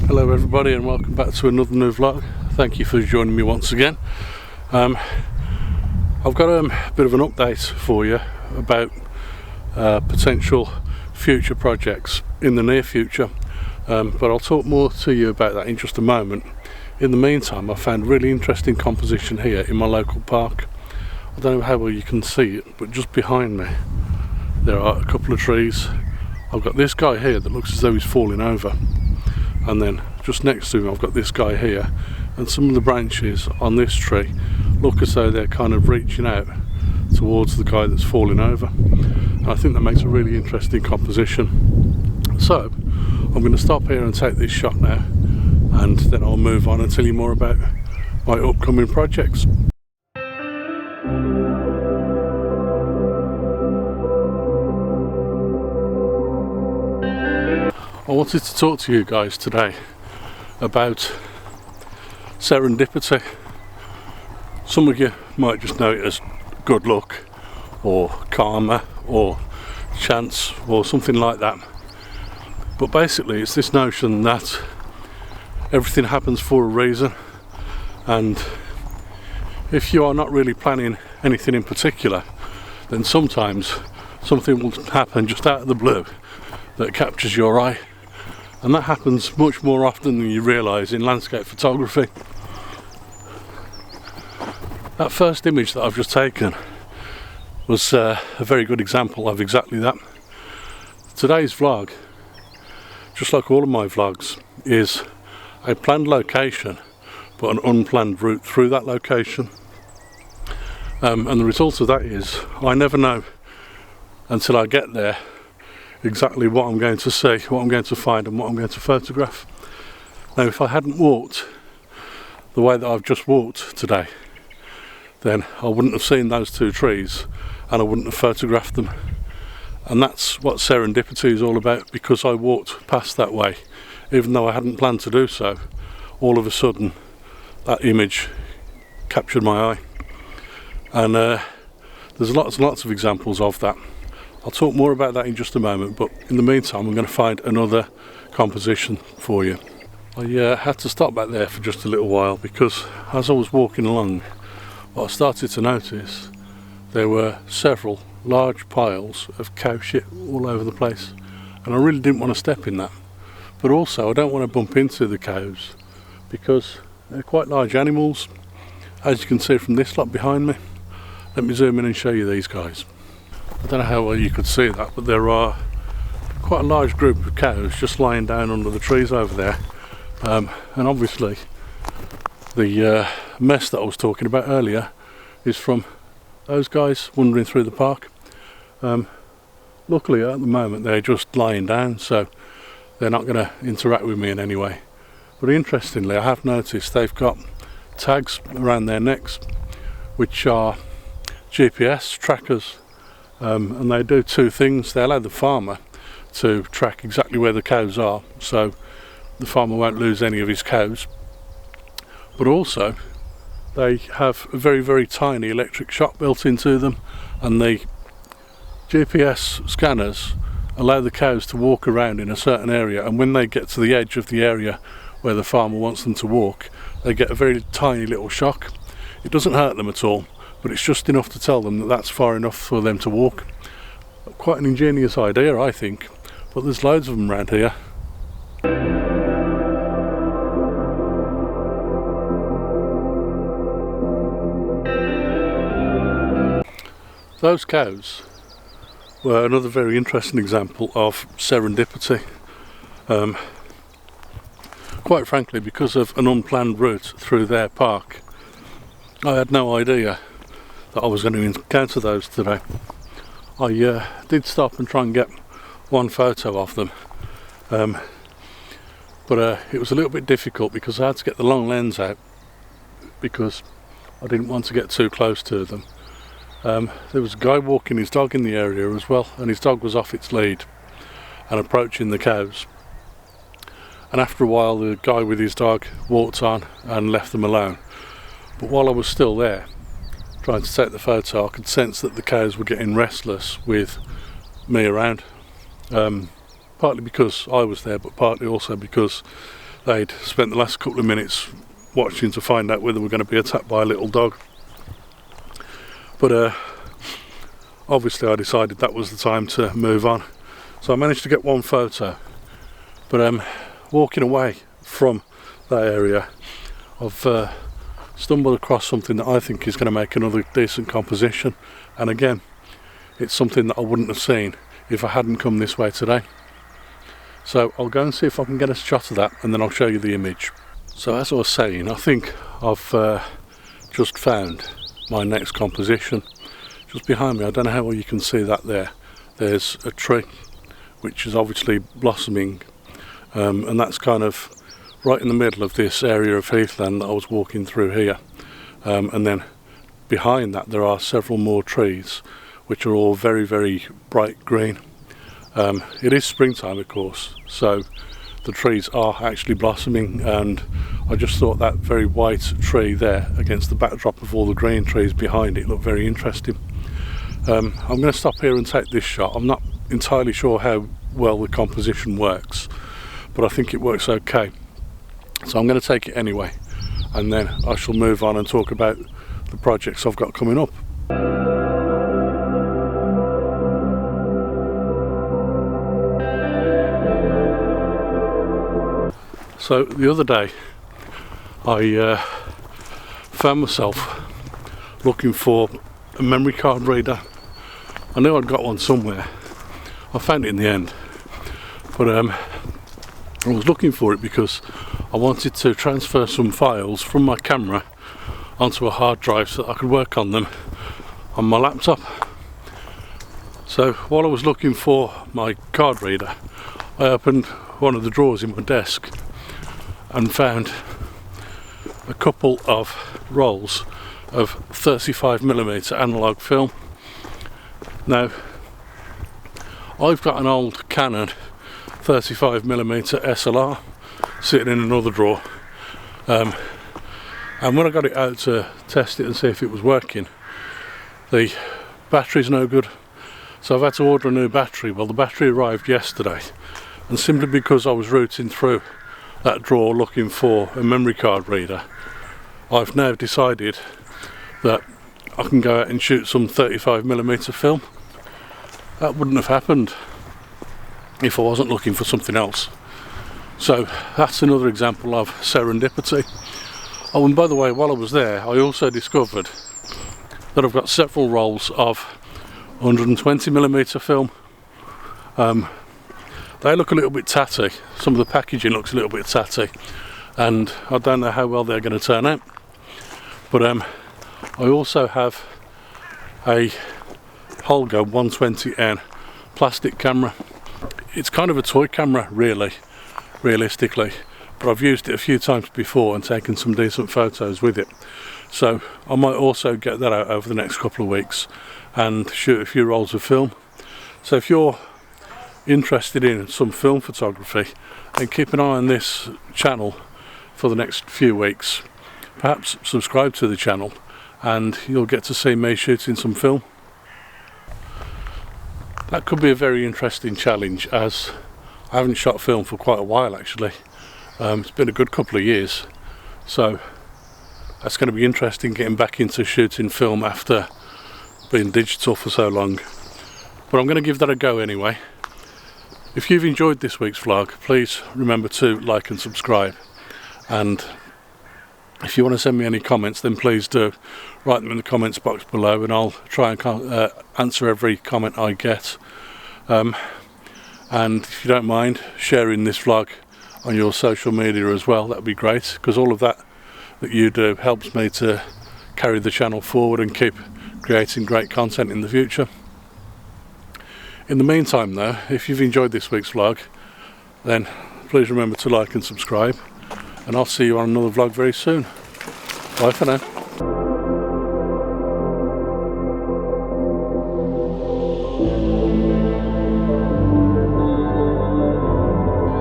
Hello everybody and welcome back to another new vlog. Thank you for joining me once again. I've got a bit of an update for you about potential future projects in the near future, but I'll talk more to you about that in just a moment. In the meantime, I found a really interesting composition here in my local park. I don't know how well you can see it, but just behind me there are a couple of trees. I've got this guy here that looks as though he's falling over, and then just next to him I've got this guy here, and some of the branches on this tree look as though they're kind of reaching out towards the guy that's falling over, and I think that makes a really interesting composition. So I'm going to stop here and take this shot now, and then I'll move on and tell you more about my upcoming projects. I wanted to talk to you guys today about serendipity. Some of you might just know it as good luck or karma or chance or something like that, but basically it's this notion that everything happens for a reason, and if you are not really planning anything in particular, then sometimes something will happen just out of the blue that captures your eye. And that happens much more often than you realise in landscape photography. That first image that I've just taken was a very good example of exactly that. Today's vlog, just like all of my vlogs, is a planned location but an unplanned route through that location. And the result of that is I never know until I get there exactly what I'm going to see, what I'm going to find and what I'm going to photograph. Now if I hadn't walked the way that I've just walked today, then I wouldn't have seen those two trees and I wouldn't have photographed them. And that's what serendipity is all about, because I walked past that way even though I hadn't planned to do so. All of a sudden that image captured my eye, and there's lots and lots of examples of that. I'll talk more about that in just a moment, but in the meantime I'm going to find another composition for you. I had to stop back there for just a little while because as I was walking along, what I started to notice, there were several large piles of cow shit all over the place, and I really didn't want to step in that, but also I don't want to bump into the cows because they're quite large animals, as you can see from this lot behind me. Let me zoom in and show you these guys. I don't know how well you could see that, but there are quite a large group of cows just lying down under the trees over there, and obviously the mess that I was talking about earlier is from those guys wandering through the park. Luckily at the moment they're just lying down, so they're not going to interact with me in any way. But interestingly, I have noticed they've got tags around their necks which are GPS trackers. And they do two things. They allow the farmer to track exactly where the cows are, so the farmer won't lose any of his cows, but also they have a very, very tiny electric shock built into them, and the GPS scanners allow the cows to walk around in a certain area, and when they get to the edge of the area where the farmer wants them to walk, they get a very tiny little shock. It doesn't hurt them at all, but it's just enough to tell them that that's far enough for them to walk. Quite an ingenious idea, I think, but there's loads of them around here. Those cows were another very interesting example of serendipity. Quite frankly, because of an unplanned route through their park, I had no idea that I was going to encounter those today. I did stop and try and get one photo of them, but it was a little bit difficult because I had to get the long lens out because I didn't want to get too close to them. There was a guy walking his dog in the area as well, and his dog was off its lead and approaching the cows, and after a while the guy with his dog walked on and left them alone. But while I was still there trying to take the photo, I could sense that the cows were getting restless with me around, partly because I was there, but partly also because they'd spent the last couple of minutes watching to find out whether we're going to be attacked by a little dog. But obviously I decided that was the time to move on. So I managed to get one photo, but walking away from that area, I've stumbled across something that I think is going to make another decent composition, and again, it's something that I wouldn't have seen if I hadn't come this way today. So I'll go and see if I can get a shot of that, and then I'll show you the image. So as I was saying, I think I've just found my next composition. Just behind me, I don't know how well you can see that there. There's a tree which is obviously blossoming, and that's kind of right in the middle of this area of heathland that I was walking through here. And then behind that there are several more trees which are all very, very bright green. It is springtime, of course, so the trees are actually blossoming, and I just thought that very white tree there against the backdrop of all the green trees behind it looked very interesting. I'm going to stop here and take this shot. I'm not entirely sure how well the composition works, but I think it works okay. So I'm going to take it anyway, and then I shall move on and talk about the projects I've got coming up. So the other day I found myself looking for a memory card reader. I knew I'd got one somewhere. I found it in the end, but I was looking for it because I wanted to transfer some files from my camera onto a hard drive so that I could work on them on my laptop. So while I was looking for my card reader, I opened one of the drawers in my desk and found a couple of rolls of 35mm analog film. Now, I've got an old Canon 35mm SLR sitting in another drawer, and when I got it out to test it and see if it was working, the battery's no good, so I've had to order a new battery. Well, the battery arrived yesterday, and simply because I was rooting through that drawer looking for a memory card reader, I've now decided that I can go out and shoot some 35mm film. That wouldn't have happened if I wasn't looking for something else. So that's another example of serendipity. Oh, and by the way, while I was there, I also discovered that I've got several rolls of 120mm film. They look a little bit tatty. Some of the packaging looks a little bit tatty, and I don't know how well they're going to turn out. But I also have a Holga 120N plastic camera. It's kind of a toy camera, really, realistically, but I've used it a few times before and taken some decent photos with it. So I might also get that out over the next couple of weeks and shoot a few rolls of film. So if you're interested in some film photography, then keep an eye on this channel for the next few weeks. Perhaps subscribe to the channel and you'll get to see me shooting some film. That could be a very interesting challenge, as I haven't shot film for quite a while actually. It's been a good couple of years, so that's going to be interesting, getting back into shooting film after being digital for so long. But I'm going to give that a go anyway. If you've enjoyed this week's vlog, please remember to like and subscribe, and if you want to send me any comments, then please do write them in the comments box below, and I'll try and answer every comment I get. And if you don't mind sharing this vlog on your social media as well, that'd be great, because all of that you do helps me to carry the channel forward and keep creating great content in the future. In the meantime though, if you've enjoyed this week's vlog, then please remember to like and subscribe, and I'll see you on another vlog very soon. Bye for now.